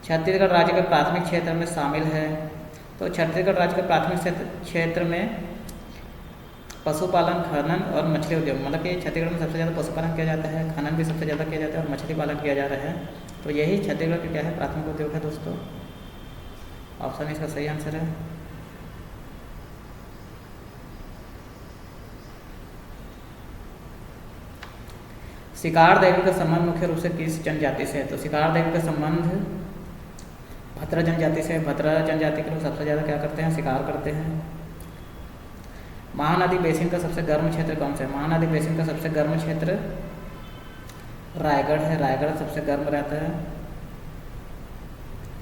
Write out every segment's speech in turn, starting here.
छत्तीसगढ़ राज्य के प्राथमिक क्षेत्र में शामिल है। तो छत्तीसगढ़ राज्य के प्राथमिक क्षेत्र में पशुपालन, खनन और मछली उद्योग, मतलब कि छत्तीसगढ़ में सबसे ज़्यादा पशुपालन किया जाता है, खनन भी सबसे ज़्यादा किया जाता है और मछली पालन किया जा रहा है। तो यही छत्तीसगढ़ का क्या है, प्राथमिक उद्योग है दोस्तों। ऑप्शन इसका सही आंसर है। शिकार देवी का संबंध मुख्य रूप से किस जनजाति से है? तो शिकार देवी का संबंध भद्रा जनजाति से। भद्रा जनजाति के लोग सबसे ज़्यादा क्या करते हैं, शिकार करते हैं। महानदी बेसिन का सबसे गर्म क्षेत्र कौन सा है? महानदी बेसिन का सबसे गर्म क्षेत्र रायगढ़ है। रायगढ़ सबसे गर्म रहता है।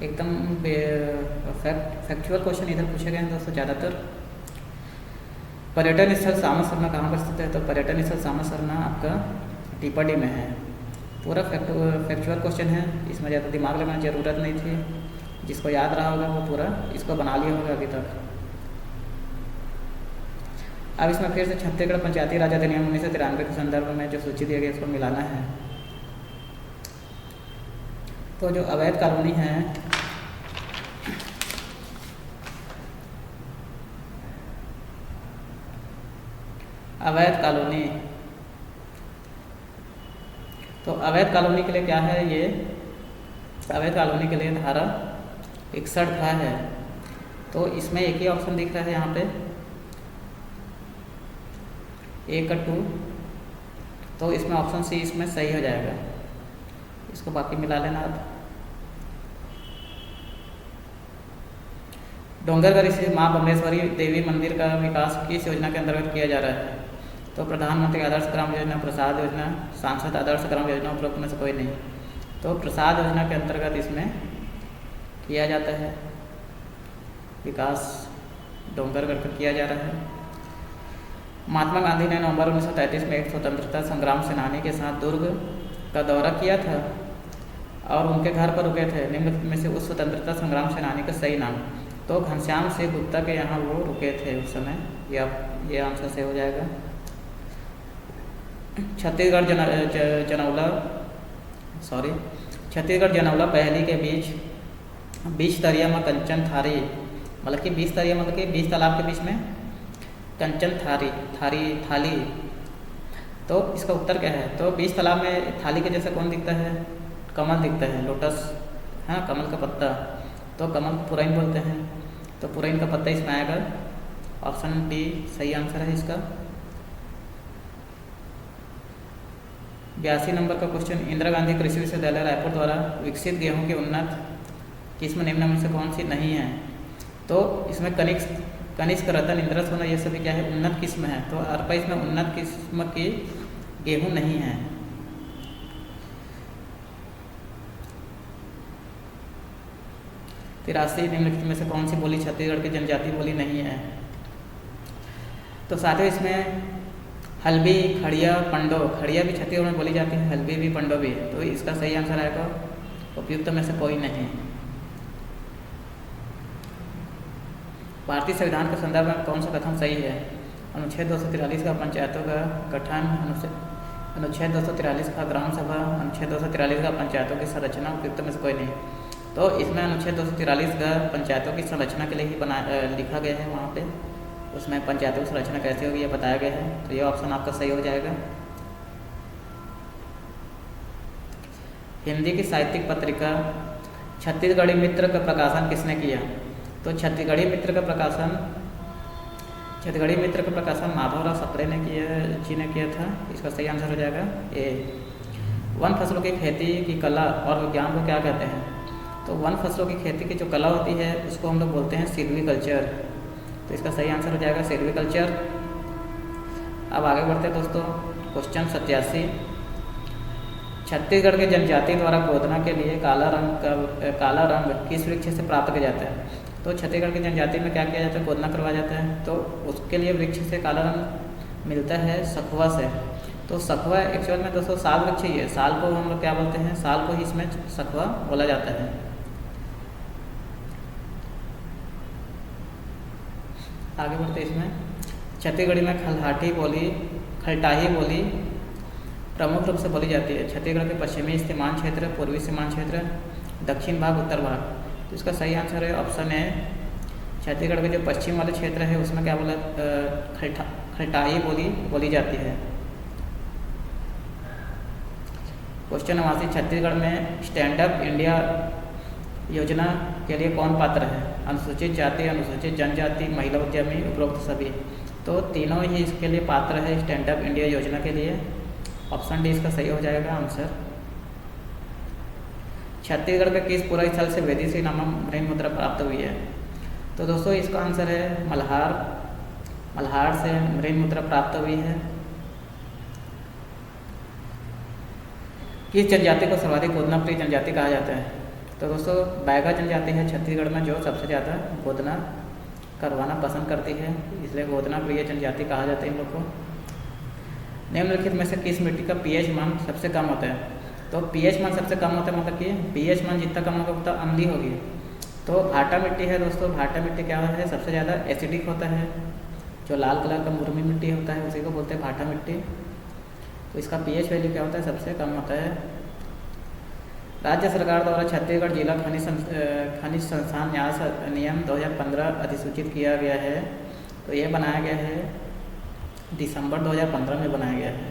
एकदम फैक्चुअल क्वेश्चन इधर पूछे गए हैं दोस्तों ज़्यादातर। पर्यटन स्थल सामसरना कहाँ पर स्थित है? तो पर्यटन स्थल सामसरना आपका टीपाडी में है। पूरा फैक्चुअल क्वेश्चन है, इसमें ज़्यादा दिमाग लगाने की ज़रूरत नहीं थी। जिसको याद रहा होगा वो पूरा इसको बना लिया होगा अभी तक। अब इसमें फिर से छत्तीसगढ़ पंचायती राज अधिनियम 1993 के संदर्भ में जो सूची दी गई उसको मिलाना है। तो जो अवैध कॉलोनी है, अवैध कॉलोनी, तो अवैध कॉलोनी के लिए क्या है, ये अवैध कॉलोनी के लिए धारा 61 का है। तो इसमें एक ही ऑप्शन दिख रहा है यहाँ पे, 1 का 2। तो इसमें ऑप्शन सी इसमें सही हो जाएगा। इसको बाकी मिला लेना आप। डोंगरगढ़ स्थित माँ बमलेश्वरी देवी मंदिर का विकास किस योजना के अंतर्गत किया जा रहा है? तो प्रधानमंत्री आदर्श ग्राम योजना, प्रसाद योजना, सांसद आदर्श ग्राम योजना, उपरोक्त में से कोई नहीं। तो प्रसाद योजना के अंतर्गत इसमें किया जाता है विकास, डोंगरगढ़ का किया जा रहा है। महात्मा गांधी ने नवंबर 1933 में एक स्वतंत्रता संग्राम सेनानी के साथ दुर्ग का दौरा किया था और उनके घर पर रुके थे। निम्नलिखित में से उस स्वतंत्रता संग्राम सेनानी का सही नाम? तो घनश्याम सिंह गुप्ता के यहाँ वो रुके थे उस समय। ये आंसर से हो जाएगा। छत्तीसगढ़ जनौला पहली के बीच तरिया में कंचन थारी, मतलब कि 20 तरिया मतलब कि 20 तालाब के बीच में कंचन थाली। तो इसका उत्तर क्या है? तो 20 तालाब में थाली के जैसा कौन दिखता है? कमल दिखता है, लोटस, हाँ, कमल का पत्ता। तो कमल को पुरैन बोलते हैं। तो पुरैन का पत्ता इसमें आएगा। ऑप्शन डी सही आंसर है इसका। 82 नंबर का क्वेश्चन, इंदिरा गांधी कृषि विश्वविद्यालय रायपुर द्वारा विकसित गेहूं की उन्नत किस्म निम्न में से कौन सी नहीं है? तो इसमें कनिष्क, रतन, इंद्रस होना, ये सभी क्या है, उन्नत किस्म है। तो अरपा इसमें उन्नत किस्म की गेहूं नहीं है। तिरासी निम्नलिखित में से कौन सी बोली छत्तीसगढ़ की जनजातीय बोली नहीं है? तो साथियों इसमें हल्बी, खड़िया, पंडो, खड़िया भी छत्तीसगढ़ में बोली जाती है, हल्बी भी, पंडो भी। तो इसका सही आंसर आएगा उपयुक्त में से कोई नहीं। भारतीय संविधान के संदर्भ में कौन सा कथन सही है? अनुच्छेद 243 का पंचायतों का गठन, अनुच्छेद 243 का ग्राम सभा, अनुच्छेद 243 का पंचायतों की संरचना, उपयुक्त में से कोई नहीं। तो इसमें अनुच्छेद 243 का पंचायतों की संरचना के लिए ही लिखा गया है। वहाँ पे उसमें पंचायतों की संरचना कैसे होगी ये बताया गया है। तो ये ऑप्शन आपका सही हो जाएगा। हिंदी की साहित्यिक पत्रिका छत्तीसगढ़ी मित्र का प्रकाशन किसने किया? तो छत्तीसगढ़ी मित्र का प्रकाशन माधवराव सप्रे ने किया था। इसका सही आंसर हो जाएगा ए। वन फसलों की खेती की कला और विज्ञान को क्या कहते हैं? तो वन फसलों की खेती की जो कला होती है उसको हम लोग बोलते हैं सिल्वीकल्चर। तो इसका सही आंसर हो जाएगा सिल्वीकल्चर। अब आगे बढ़ते हैं दोस्तों। क्वेश्चन 87, छत्तीसगढ़ के जनजाति द्वारा गोदना के लिए काला रंग किस वृक्ष से प्राप्त किया जाता है? तो छत्तीसगढ़ की जनजाति में क्या किया जाता है? गोदना करवाया जाता है। तो उसके लिए वृक्ष से काला रंग मिलता है सखुआ से। तो सखुआ एक्चुअल में दोस्तों साल वृक्ष ही है। साल को हम लोग क्या बोलते हैं? साल को ही इसमें सखुआ बोला जाता है। आगे बढ़ते इसमें छत्तीसगढ़ी में खलटाही बोली प्रमुख रूप से बोली जाती है। छत्तीसगढ़ के पश्चिमी सीमांत क्षेत्र, पूर्वी सीमांत क्षेत्र दक्षिण भाग, उत्तर भाग। तो इसका सही आंसर है ऑप्शन है छत्तीसगढ़ के जो पश्चिम वाले क्षेत्र है उसमें क्या बोला खलटाई बोली जाती है। क्वेश्चन 89, छत्तीसगढ़ में स्टैंड अप इंडिया योजना के लिए कौन पात्र है? अनुसूचित जाति, अनुसूचित जनजाति, महिला उद्यमी, उपरोक्त सभी। तो तीनों ही इसके लिए पात्र है स्टैंड अप इंडिया योजना के लिए। ऑप्शन डी इसका सही हो जाएगा आंसर। छत्तीसगढ़ के किस पूरा स्थल से वैदेशी नामक मृण मुद्रा प्राप्त हुई है? तो दोस्तों इसका आंसर है मल्हार से मृण मुद्रा प्राप्त हुई है। किस जनजाति को सर्वाधिक गोदना प्रिय जनजाति कहा जाता है? तो दोस्तों बैगा जनजाति है छत्तीसगढ़ में जो सबसे ज़्यादा गोदना करवाना पसंद करती है, इसलिए गोदना प्रिय जनजाति कहा जाता है इन लोग को। निम्नलिखित में से किस मिट्टी का पीएच मान सबसे कम होता है? तो पीएच मान सबसे कम होता है मतलब कि पीएच मान जितना कम होगा उतना अम्लीय होगी। तो भाटा मिट्टी है दोस्तों, भाटा मिट्टी क्या है सबसे ज़्यादा एसिडिक होता है। जो लाल कलर का मुरमी मिट्टी होता है उसी को बोलते हैं भाटा मिट्टी। तो इसका पीएच वैल्यू क्या होता है सबसे कम होता है। राज्य सरकार द्वारा छत्तीसगढ़ जिला खनिज संस्थान न्यास नियम 2015 अधिसूचित किया गया है। तो ये बनाया गया है दिसंबर 2015 में बनाया गया है।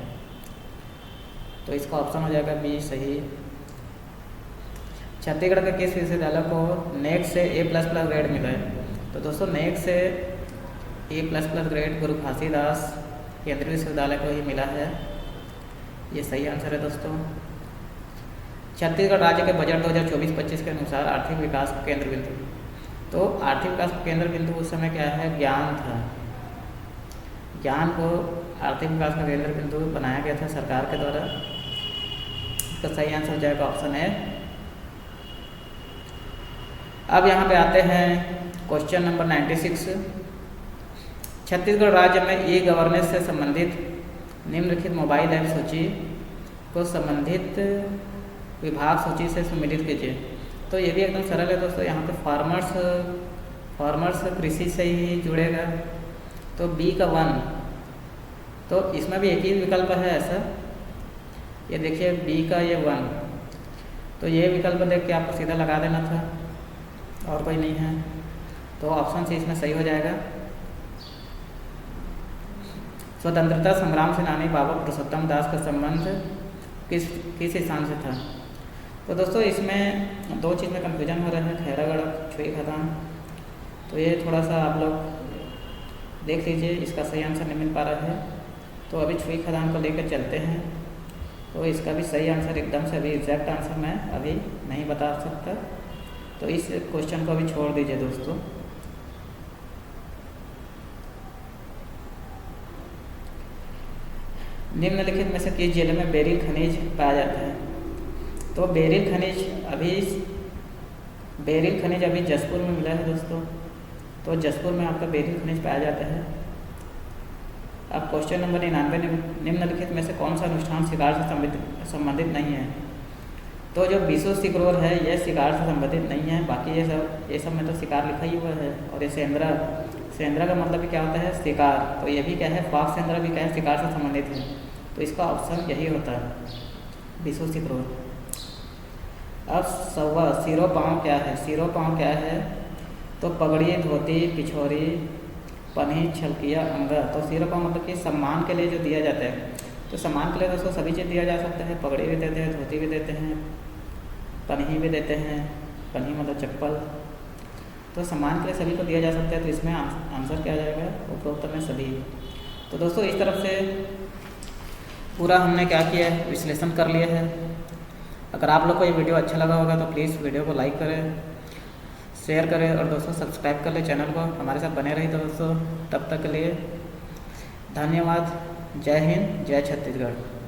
तो इसका ऑप्शन हो जाएगा बी सही। छत्तीसगढ़ के किस विश्वविद्यालय को नेक से A++ ग्रेड मिला है? तो दोस्तों नेक से A++ ग्रेड गुरु घासीदास केंद्रीय विश्वविद्यालय को ही मिला है। ये सही आंसर है दोस्तों। छत्तीसगढ़ राज्य के बजट 2024-25 के अनुसार आर्थिक विकास का केंद्र बिंदु। तो आर्थिक विकास का केंद्र बिंदु उस समय क्या है ज्ञान था। ज्ञान को आर्थिक विकास का केंद्र बिंदु बनाया गया था सरकार के द्वारा। इसका सही आंसर हो जाएगा ऑप्शन है। अब यहाँ पे आते हैं क्वेश्चन नंबर 96। छत्तीसगढ़ राज्य में ई गवर्नेंस से संबंधित निम्नलिखित मोबाइल ऐप सूची को संबंधित विभाग सूची से सम्मिलित कीजिए। तो ये भी एकदम सरल है दोस्तों। यहाँ पे फार्मर्स कृषि से ही जुड़ेगा। तो बी का 1, तो इसमें भी एक ही विकल्प है ऐसा। ये देखिए बी का ये 1, तो ये विकल्प देख के आपको सीधा लगा देना था और कोई नहीं है। तो ऑप्शन सी इसमें सही हो जाएगा। स्वतंत्रता संग्राम सेनानी बाबा पुरुषोत्तम दास का संबंध किस स्थान से था? तो दोस्तों इसमें दो चीज़ में कन्फ्यूजन हो रहा है, खैरागढ़ और छुई खदान। तो ये थोड़ा सा आप लोग देख लीजिए, इसका सही आंसर नहीं मिल पा रहा है। तो अभी छुई खदान को लेकर चलते हैं। तो इसका भी सही आंसर एकदम से अभी एग्जैक्ट आंसर मैं अभी नहीं बता सकता। तो इस क्वेश्चन को अभी छोड़ दीजिए दोस्तों। निम्नलिखित में से किस जिले में बेरिल खनिज पाया जाता है? तो बेरिल खनिज अभी जसपुर में मिला है दोस्तों। तो जसपुर में आपका बेरिल खनिज पाया जाता है। अब क्वेश्चन नंबर 99, निम्नलिखित में से कौन सा अनुष्ठान शिकार से संबंधित नहीं है? तो जो विश्व सिक्रोर है यह शिकार से संबंधित नहीं है। बाकी ये सब में तो शिकार लिखा ही हुआ है। और ये सेंद्रा का मतलब क्या होता है शिकार। तो ये भी क्या है फॉक्स सेंद्रा भी क्या है शिकार से संबंधित है। तो इसका ऑप्शन यही होता है विश्व सिक्रोर। अब सिरो पाँव क्या है? सिरो पाँव क्या है? तो पगड़ी, धोती, पिछोरी, पन्ही, छलकिया, अंगा। तो सिरो पाँव मतलब कि सम्मान के लिए जो दिया जाता है। तो सम्मान के लिए दोस्तों सभी चीज़ दिया जा सकता है। पगड़ी भी देते हैं, धोती भी देते हैं, पन्ही भी देते हैं। पन्ही मतलब चप्पल। तो सम्मान के लिए सभी को दिया जा सकता है। तो इसमें आंसर क्या आ जाएगा? उपरोक्त में सभी। तो दोस्तों इस तरफ से पूरा हमने क्या किया है विश्लेषण कर लिया है। अगर आप लोग को ये वीडियो अच्छा लगा होगा तो प्लीज़ वीडियो को लाइक करें, शेयर करें और दोस्तों सब्सक्राइब कर ले चैनल को। हमारे साथ बने रही दोस्तों। तब तक के लिए धन्यवाद। जय हिंद, जय छत्तीसगढ़।